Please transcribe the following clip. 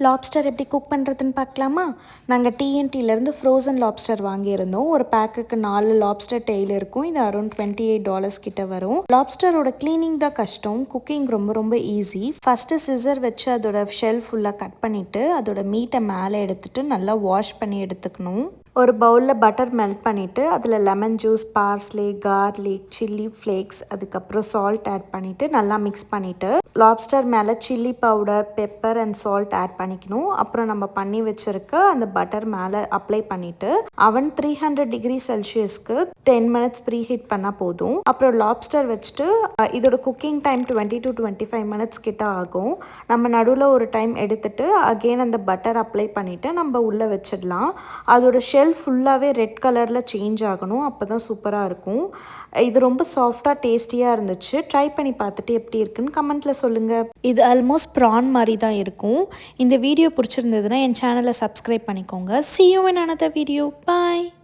Lobster எப்படி cook பண்ணுறதுன்னு பார்க்கலாமா? நாங்கள் டிஎன்டிலேருந்து ஃப்ரோசன் லாப்ஸ்டர் வாங்கியிருந்தோம். ஒரு பேக்குக்கு 4 லாப்ஸ்டர் டெய்ல் இருக்கும். இது அரௌண்ட் $28 கிட்ட வரும். லாப்ஸ்டரோட க்ளீனிங் தான் கஷ்டம், குக்கிங் ரொம்ப ரொம்ப ஈஸி. ஃபஸ்ட்டு சிசர் வச்சு அதோட ஷெல் ஃபுல்லாக கட் பண்ணிவிட்டு அதோட மீட்டை மேலே எடுத்துகிட்டு நல்லா வாஷ் பண்ணி எடுத்துக்கணும். ஒரு பவுலில் பட்டர் மெல்ட் பண்ணிவிட்டு அதில் lemon juice, parsley, garlic, chilli flakes, அதுக்கப்புறம் சால்ட் ஆட் பண்ணிவிட்டு நல்லா மிக்ஸ் பண்ணிவிட்டு லாப்ஸ்டர் மேலே chilli powder, pepper and salt add பண்ணிக்கணும். அப்புறம் நம்ம பண்ணி வச்சுருக்க அந்த பட்டர் மேலே அப்ளை பண்ணிவிட்டு அவன் 300 டிகிரி செல்சியஸ்க்கு 10 மினிட்ஸ் ப்ரீ ஹீட் பண்ணால் போதும். அப்புறம் லாப்ஸ்டர் வச்சுட்டு இதோட குக்கிங் டைம் 20 to 25 மினிட்ஸ் கிட்ட ஆகும். நம்ம நடுவில் ஒரு டைம் எடுத்துட்டு அகெயின் அந்த பட்டர் அப்ளை பண்ணிவிட்டு நம்ம உள்ளே வச்சிடலாம். அதோட ஷெல் ஃபுல்லாகவே ரெட் கலரில் சேஞ்ச் ஆகணும், அப்போ தான் சூப்பராக இருக்கும். இது ரொம்ப சாஃப்டாக டேஸ்டியாக இருந்துச்சு. ட்ரை பண்ணி பார்த்துட்டு எப்படி இருக்குன்னு கமெண்ட்டில் சொல்லுங்கள். இது ஆல்மோஸ்ட் ப்ரான் மாதிரி தான் இருக்கும். இந்த வீடியோ பிடிச்சிருந்ததுன்னா என் சேனலை சப்ஸ்கிரைப் பண்ணிக்கோங்க. See you in another video. Bye.